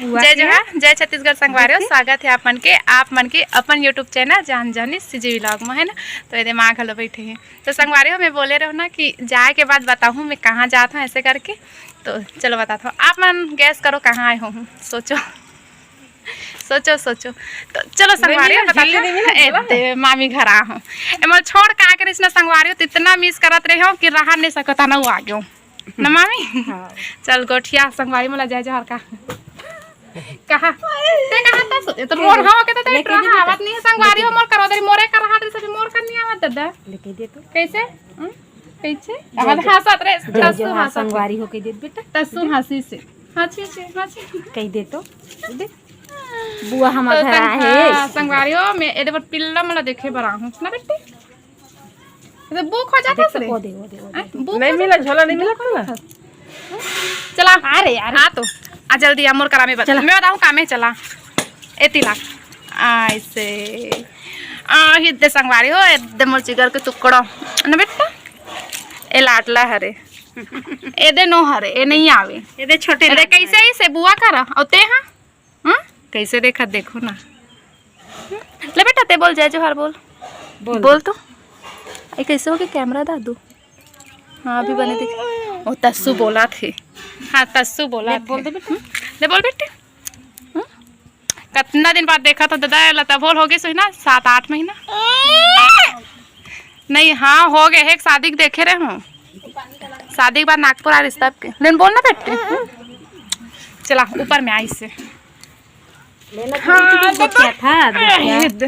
जय जोहार, जय छत्तीसगढ़ संगवारी। स्वागत है आप मन के अपन यूट्यूब चैनल जान जानी सीजी व्लॉग में, है ना। तो ये दिमाग हलो बैठे हैं तो संगवारी में बोले रहो ना कि जाए के बाद बताऊँ मैं कहाँ जाता हूँ ऐसे करके। तो चलो बताता हूँ, आप मन गैस करो कहाँ आए हूँ। सोचो सोचो सोचो। तो चलो संगवारी बताते मामी घर आ हूँ। एमल छोड़ का कर इसने संगवारी तो इतना मिस करत रहे हो कि रहा नहीं सकता ना वो आ गयो ना मामी। चल गोठिया संगवारी मोला जय जोहार का कहा ते कहा ता तो मोर हां के तो रहा आवत नहीं संगवारी हो मोर करो दरी मोरे कर रहा सब मोर कर नहीं आवत दादा लेके दे तो कैसे कैसे अब हंसत रे तसु हां संगवारी हो के दे बेटा तसु हंसी से हंसी कह दे तो दे बुआ हम घर है संगवारी हो मैं एदे पर पिल्ला मला देखे बरा हूं ना बेटी तो बुक हो जाता रे दे नहीं मिला झोला नहीं मिला कोला चला अरे यार आ तो आ जल्दी मोर करा में मैं बताऊँ कामे चला एतिला ऐसे हिद्दे संगवारी हो एदे मोर चिगर के टुकड़ो ना बेटा ए लाटला हरे एदे नो हरे ए नहीं आवे एदे छोटे एदे कैसे ही से बुआ करा औते हां कैसे देखा देखो ना ले बेटा ते बोल जय जोहार बोल तो ए कैसे हो के कैमरा दादू हाँ अभी बने देख ओ तस्सू बोला थे हाँ तस्सू बोला बोल दे बेटा ले बोल बेटे कितना दिन बाद देखा था दादा लता बोल हो गए सही ना 7-8 महीना नहीं हाँ हो गए एक शादी के देखे रहे हूँ शादी के बाद नागपुर आ रिश्ता के लेकिन बोल ना बेटे चला ऊपर में आई से हाँ तो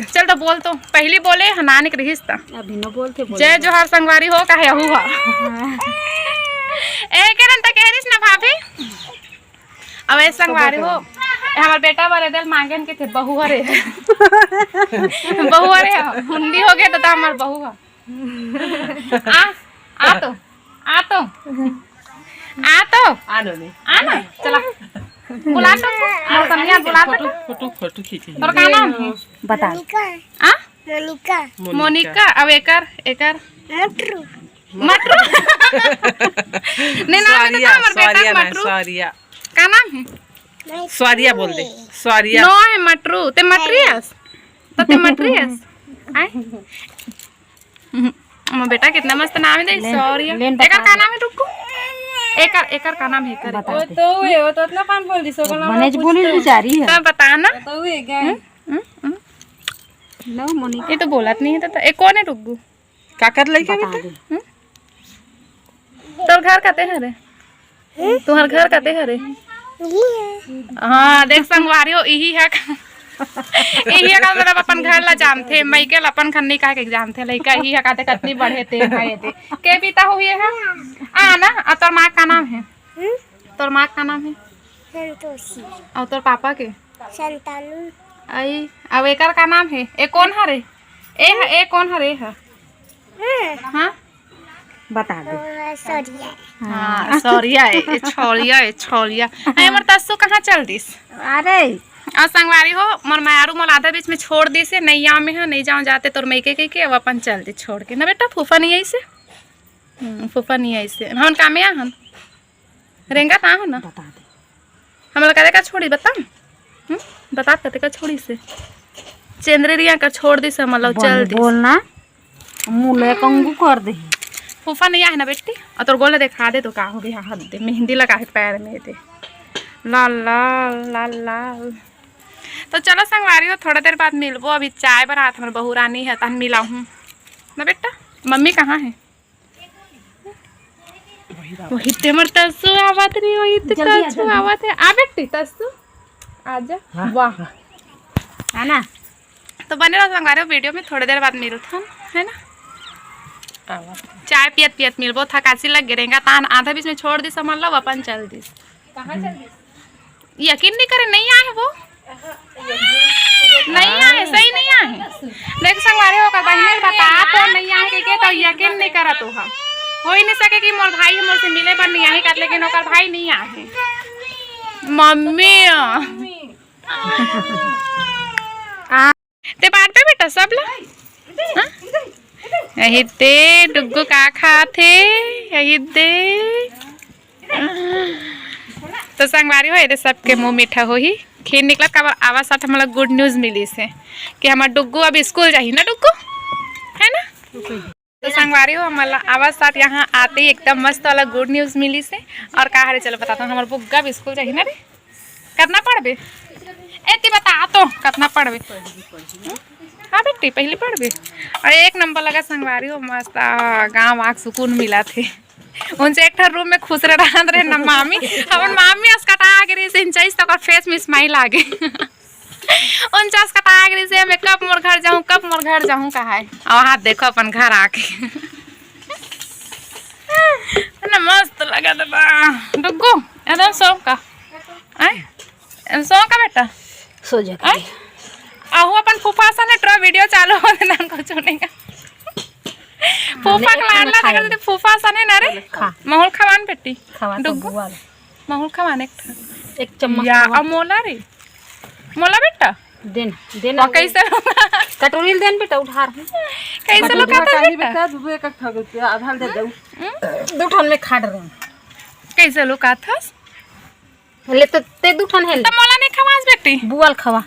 चल तो बोल तो पहली बोले हनाने के रिश्ता अभी न बोलते जय जोहार संगवारी हो का है हुआ ए करन त कहरिस ना भाभी अब ए संगवारी हो हमार बेटा बारे दिल मांगन के थे बहू हरे बहू हरे हुंडी हो गए तो हमार बहू आ तो आ ना चला बुला तो और कन्या बुला तो फोटो खींचे और का नाम है बता मोनिका अब एकर मटरू नहीं नाम है हमार बेटा मटरू स्वारिया का नाम है स्वारिया बोल दे स्वारिया नो है मटरू ते मटरियस तो ते मटरियस आए मो बेटा कितना मस्त नाम है दे स्वारिया एकर का नाम है रुको एकर का नाम है कर वो तो इतना पान बोल दी सो मनेज बोली बेचारी है तब बता ना तो ये क्या नो मोनिका ये तो बोलत नहीं है तो एक कौन है टुग्गू का कर लइका बेटा तोर घर कते है रे तोहर घर कते है रे हाँ देख संगवारी हो यही है यही है का मतलब अपन घर ला जानथे मैकेल अपन खन्नी का के जानथे लइका यही है काते कितनी बढ़े थे भाई थे के पिता हो ये है आ ना आ तोर मां का नाम है तोर मां का नाम है संतोषी और तोर पापा के संतानु आई अब एकर का नाम है ए कौन हरे ए कौन हरे है हां बता दे सोरिया हां सॉरिया है छोलिया ए मर तसु कहां चल दिस अरे और संगवारी हो मोर मायारू मोल आधा बीच में छोड़ दी से नैया में है नहीं जाऊँ जाते तोर मैके के अब अपन चल दी छोड़ के ना बेटा फूफा नहीं आई से फूफा नहीं आई से हम काम में आहन रेंगा ता हो ना बता दे हम लोग का छोड़ी बता बता कते का छोड़ी से चंद्रिया का छोड़ दी से हम लोग चल दी बोलना मुले कंगू कर दे फूफा नहीं आए ना बेटी और तोर गोला दिखा दे तो का हो गया हाथ दे मेहंदी लगा है पैर में दे लाल लाल लाल लाल। तो चलो संगवारी हो थोड़ा देर बाद मिलबो अभी चाय बना हमारे बहू रानी है तहन मिला हूँ ना बेटा मम्मी कहाँ है वही ते मर तसु आवत रही वही ते तसु आवत है आ बेटी तसु आजा वाह है ना तो बने रहो संगवारी हो वीडियो में थोड़ी देर बाद मिलत हम है ना चाय पियत मिलबो थकासी लग गिरेगा तान आधा बीच में छोड़ दी समझ लो अपन चल दी कहाँ चल दी यकीन नहीं करे नहीं आए वो नहीं आए सही नहीं आए देख संगवारी होकर बहने बता तो नहीं आए के तो यकीन नहीं करा तो हम हो ही नहीं सके कि मोर भाई हमर से मिले पर नहीं आए कर लेकिन ओकर भाई नहीं आए मम्मी ते बात पे बेटा सब ला यही ते डुग्गू का खाते यही ते तो संगवारी हो ये सबके मुंह मीठा हो ही खीर निकला का आवाज साथ हम लोग गुड न्यूज़ मिली से कि हमार डुग्गू अब स्कूल जाही ना डुग्गू है ना। तो संगवारी हो हमारा आवाज साथ यहाँ आते ही एकदम मस्त वाला गुड न्यूज़ मिली से और कहा रे चलो बताता हूँ हमारे बुग्गा भी स्कूल जाही ना रे कितना पढ़बे एती बता तो कितना पढ़बे। हाँ बेटी पहले पढ़बे और एक नंबर लगा संगवारी हो मस्त गाँव आग सुकून मिला थे उनसे एक रूम में खुश रहे ना मामी हमार मामी अस्कटा गिरी से इंचाइस तक फेस में स्माइल आ गई 49 कटा गिरी से मैं कब मोर घर जाऊँ कहा है और हाथ देखो अपन घर आके ना मस्त लगा था डुग्गू एकदम सो का बेटा सो जा आहू अपन फूफा सा ने ट्रा वीडियो चालू हो देना कुछ नहीं का फूफा क्लान ला लगा फूफा सा ने ना रे माहौल खवान बेटी डुग्गू माहौल खवान एक चम्मच या अमोला रे मोला बेटा देन कैसे कटोरी देन बेटा उठा रही कैसे लोग खाता है बेटा बेटा दुबे का ठग आधा दे दऊ दो ठन में खाड़ रहे कैसे लोग खाता ले तो ते दो ठन है तो मोला नहीं खवास बेटी बुआल खवा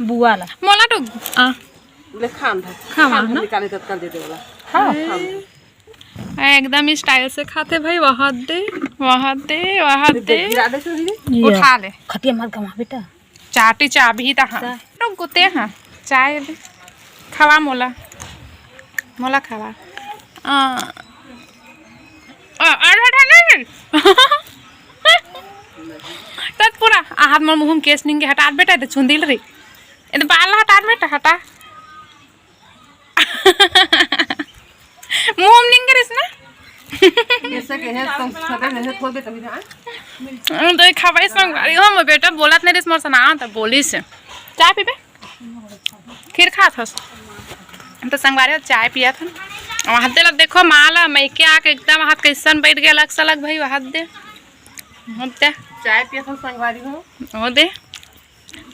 बुआल मोला डुग्गू ले खान खावा ना निकाले तत्काल दे देला हां एकदम स्टाइल से खाते भाई वहाँ दे गिरा दे तो दीदी उठा ले खटिया मत गवा बेटा चाटी चाबी तहाँ डुग्गू ते हाँ चाय दे खवा मोला खवा नहीं तब पूरा हाथ में मुँह केस निंगे हटा बेटा तो छुंदिल रही ये बाल हटा बेटा हटा मुँह निंगे रिस ना ऐसे के है तुम सदा नहीं खोल दे तभी ना तो खवाई संगवारी हो मैं बेटा बोलत नहीं रिस मोर सना तो बोली से चाय पीबे खीर खात हस तो संगवारी चाय पिया था वहाँ दे लग देखो माला मैं क्या आके एकदम हाथ कैसन बैठ गया अलग सलग भाई वहाँ दे चाय पिया था संगवारी हो दे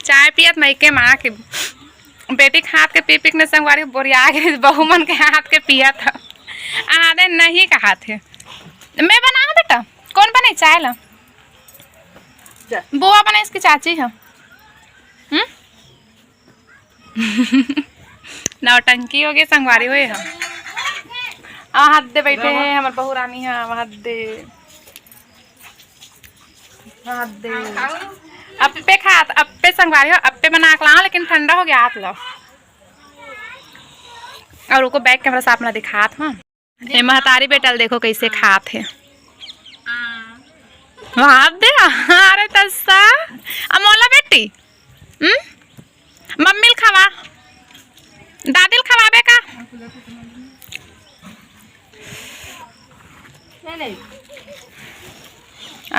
चाय पियत मैं के माँ के बेटी के हाथ के पी पी ने संगवारी बोरिया गई बहू मन के हाथ के पिया था आधे नहीं कहा थे मैं बना बेटा कौन बने चाय ला बुआ बना इसकी चाची है नौटंकी हो गई संगवारी हुए हम हाथ दे बैठे हैं हमारे बहू रानी है हाथ दे अप्पे खात अप्पे संगवारी हो अप्पे बना के लाओ लेकिन ठंडा हो गया हाथ लो और उनको बैक कैमरा से अपना दिखात हाँ ये महतारी बेटल देखो कैसे खात है हाथ दे अरे तस्सा अमोला बेटी मम्मी खवा दादिल खवाबे का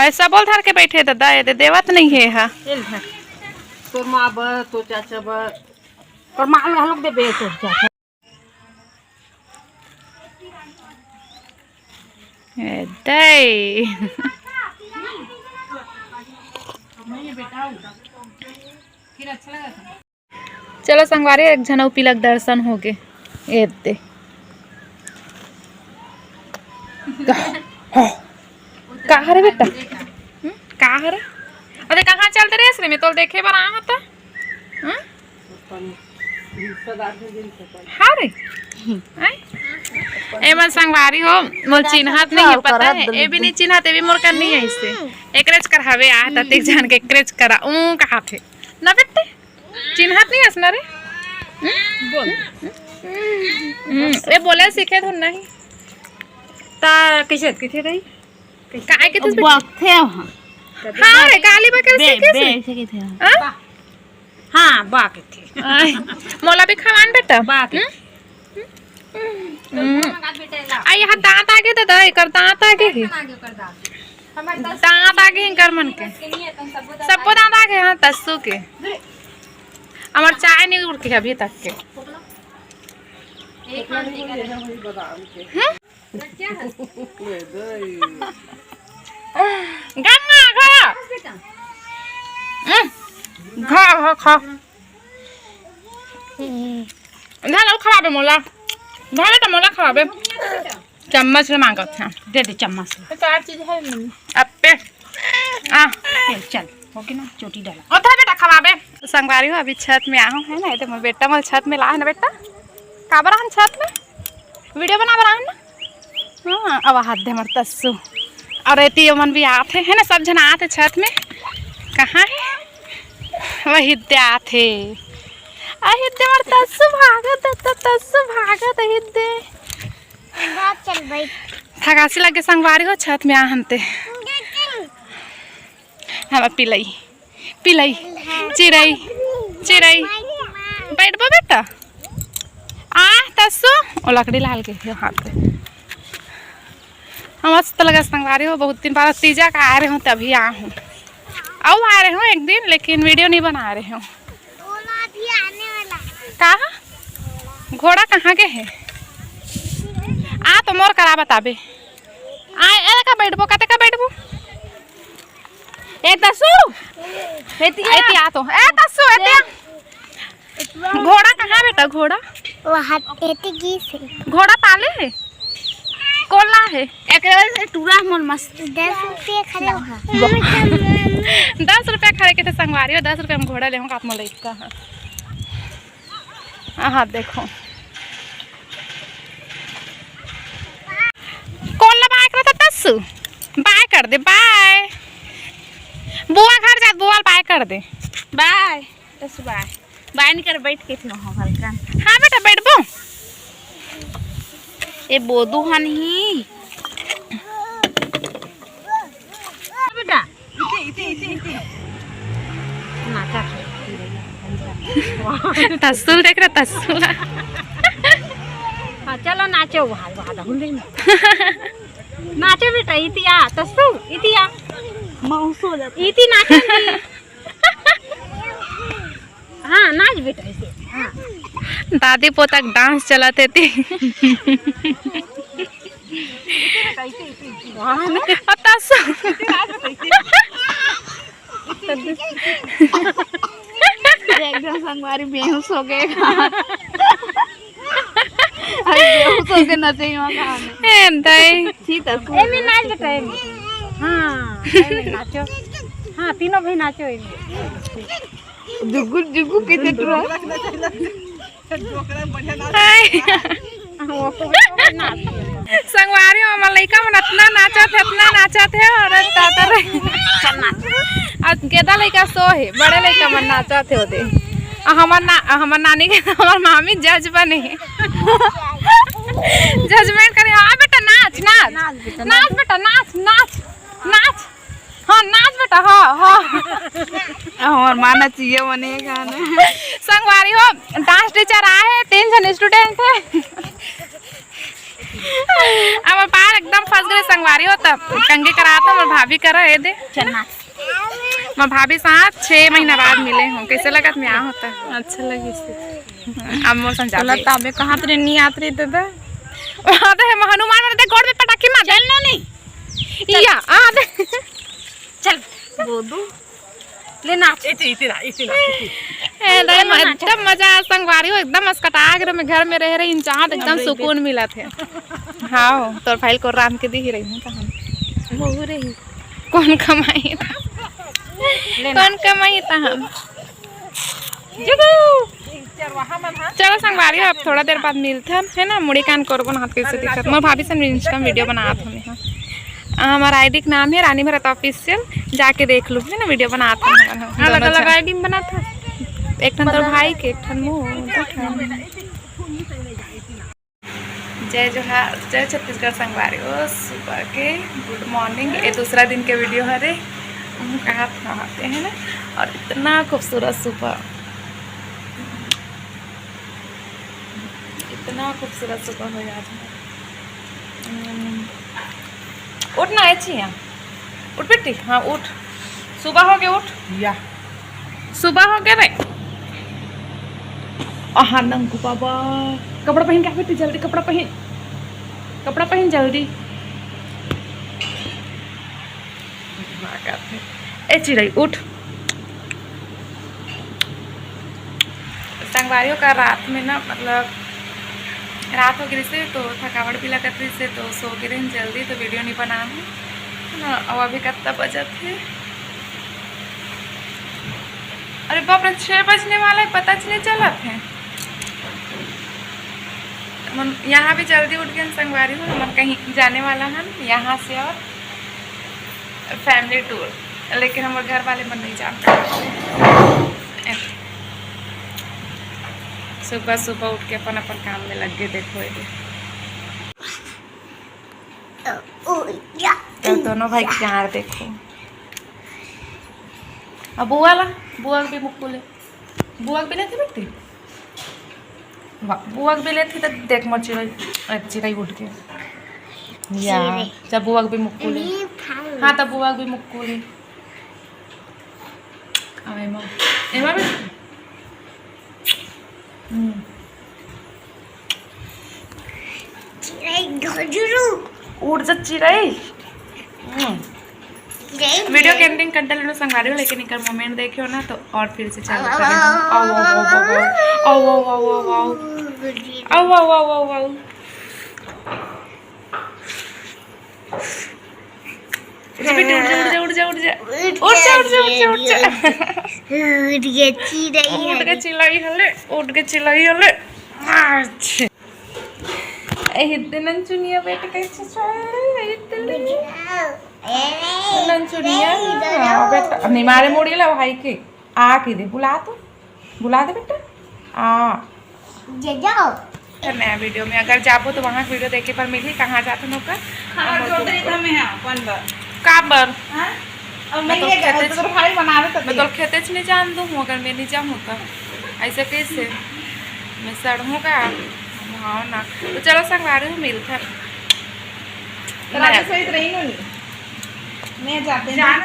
ऐसा बोल धर के बैठे दादा ये देवत नहीं है हा तोर माँ ब तो चाचा ब और माल हम लोग दे बे तो चाचा दे चलो संगवारी एक जनऊ पिलक दर्शन हो गए ए दे कहाँ रे बेटा कहाँ रे अरे कहाँ चलते रे इसलिए मैं तो देखे बार आ था हाँ रे ए मन संगवारी हो मोर चिन्हत नहीं है पता है ए भी नहीं चिन्हत ए भी मोर करनी है इससे एकरेज कर हवे आ ततिक जान के एकरेज करा कहा थे ना बेटे चिन्हत नहीं हस ना रे बोल ए बोले सीखे तो नहीं ता कैसे किथे रही काय के तुस थे वहां हां रे काली बकर सीखे से थे हां बा के थे मोला भी खवान बेटा बा के आई यहाँ दांत आगे दादा कर दांत आगे ही दांत आगे ही कर मन के सबको दांत आगे हाँ तस्सू के हमार चाय नहीं उड़ के अभी तक के गन्ना खा खा लो खवा मोला भाले तो मोला खवाबे चम्मच से मांगत है दे दे चम्मच चार चीज है अप्पे आ चल ओके ना चोटी डाला ओथा बेटा खवाबे संगवारी हो अभी छत में आऊं है ना, तो मोर बेटा मोर छत में ला है ना बेटा, का बरा हम छत में वीडियो बना बरा ना। हां अब हाथ दे मर तस्सु और एती मन भी आते है ना, सब जन आते छत में। कहाँ है वही दे आते अहिदे मर तस्सु भागत तस्सु भागत अहिदे चल भाई थकासी लगे संगवारी हो छत में आहनते हम पिलई पिलई चिरई चिरई बैठबो बेटा आ तस्सु ओ लकड़ी लाल के हाथ पे हम मस्त लगा संगवारी हो। बहुत दिन बाद तीजा का आ रहे हो तभी आ हूँ, अब आ रहे हूँ एक दिन, लेकिन वीडियो नहीं बना रहे हूँ। भी आने वाला कहाँ घोड़ा कहाँ के है? आ तो मोर करा बताबे आ ए का बैठबो कते का बैठबो ए तसु एती आ तो ए तसु एती घोड़ा कहाँ बेटा? घोड़ा वहाँ एती गीस है घोड़ा पाले है कोला है एकरे से टूरा मन मस्त 10 रुपये खड़े हो 10 रुपया खड़े के थे संगवारी हो। 10 रुपया में घोड़ा ले हूँ आप मोल का। हाँ देखो कोला बाय कर तस्सु बाय कर दे बाय बुआ घर जा बुआ बाय कर दे बाय तस बाय बाय नहीं कर बैठ के थी हो हल्का। हाँ बेटा बैठबो ए बोदू हन ही बेटा नाचा तस्सु देख रहा तस्सु हाँ चलो नाचो वहाँ नाचो बेटा इतिया तस्सु इतिया मौसो इति नाचो हाँ नाच बेटा इसे हाँ दादी पोतक डांस चलाते थे तस्सु एकदम संगवारी बेहोश हो गए अरे बेहोश हो के नचे वहाँ ए दई थी तस्सु ए में नाच बेटा हाँ नाचो हाँ तीनों भाई नाचो जुगु जुगु कितने टूरा संगवारी में लइका मन इतना नाचत है और गेदा लइका सो है, बड़े लइका मन नाचत है ओदे। हमर नानी के हमर मामी जज बने है जजमेंट करे। हाँ बेटा नाच नाच नाच बेटा नाच नाच नाच हाँ नाच बेटा हाँ हाँ और माना चाहिए मने गाना संगवारी हो डांस टीचर आए हैं 3 जन स्टूडेंट है अब पार एकदम फंस गए संगवारी हो तब कंगे करा था मैं भाभी करा है दे चलना मैं भाभी साथ 6 महीना बाद मिले हूँ। कैसे लगा तुम्हें यहाँ होता है? अच्छा लगी अब मोर समझा तबे कहाँ तेरे नहीं आत रही तो वहाँ तो है हनुमान मेरे गोड़ में पटाखे मार चलना नहीं या आ दे चल बोदू ले नाच एकदम मजा संगवारी हो एकदम अस्कटाग में घर में रह रही इंसान एकदम सुकून मिला थे। हाँ तोर फाइल को राम के दी ही रही हूँ कहाँ बहु रही कौन कमाई था कौन कमाई था हम चलो संगवारी अब थोड़ा देर बाद मिलते हैं है ना। मुड़ी कान करबो ना कैसे दिक्कत मैं भाभी से इंस्टा वीडियो बनात हूँ। हमारा आईडी का नाम है रानी भरत ऑफिशियल, जाके देख लो है ना। वीडियो बनाता हूँ अलग अलग आईडी में बनाता है, एक ठन तो भाई के एक ठन मुँह। जय जोहार जय छत्तीसगढ़ संगवारी हो सुबह के गुड मॉर्निंग। ये दूसरा दिन के वीडियो हरे कहाँ आते हैं ना। और इतना खूबसूरत सुबह इतना खूबसूरत सुबह हो आज। उठ ना अच्छी यहाँ उठ बेटी हाँ उठ सुबह हो गया उठ या सुबह हो गया भाई। हाँ नंगू बाबा कपड़ा पहन के बेटी जल्दी कपड़ा पहन जल्दी। ए चिड़ै उठ। संगवारियों का रात में ना मतलब रात हो गई से तो थकावट भी लगा थी से तो सो गिरे जल्दी तो वीडियो नहीं बना है ना। अब अभी कितना बजा थे अरे बाप रे 6 बजने वाला है, पता नहीं चला थे। यहाँ भी जल्दी उठ के संगवारी हूँ, हम कहीं जाने वाला है यहाँ से और फैमिली टूर, लेकिन हमारे घर वाले मन नहीं जानते। सुबह सुबह उठ के अपन अपन काम में लग गए। देखो ये तो दोनों भाई क्या देखो। अब बुआ भी मुक्कुले बुआ भी लेती बेटी, बुआ भी लेती तो देख मोर चिड़ई उठ के या जब बुआ भी मुक्कुले। हाँ तब बुआ भी मुक्कुले। अब एमा भी उड़ जा चिड़ई। वीडियो के एंडिंग कंटेंट लेना संग रही हो, लेकिन इनका मोमेंट देखियो ना तो और फिर से चालू चिल्लाई हले। चुनिया बेटे कैसे बेटा निमारे मोड़ी ला भाई के आ के दे बुला दे बेटा आ जाओ। नया वीडियो में अगर जाबो तो वहाँ वीडियो देखे पर मिली कहाँ जाते हो का मैं तो खेते नहीं जान दूँ, अगर मैं नहीं जाऊँ तो ऐसे कैसे मैं सड़ूँ का। हाँ ना तो चलो संगवारी हूँ मिलकर रही मैं जाते हैं।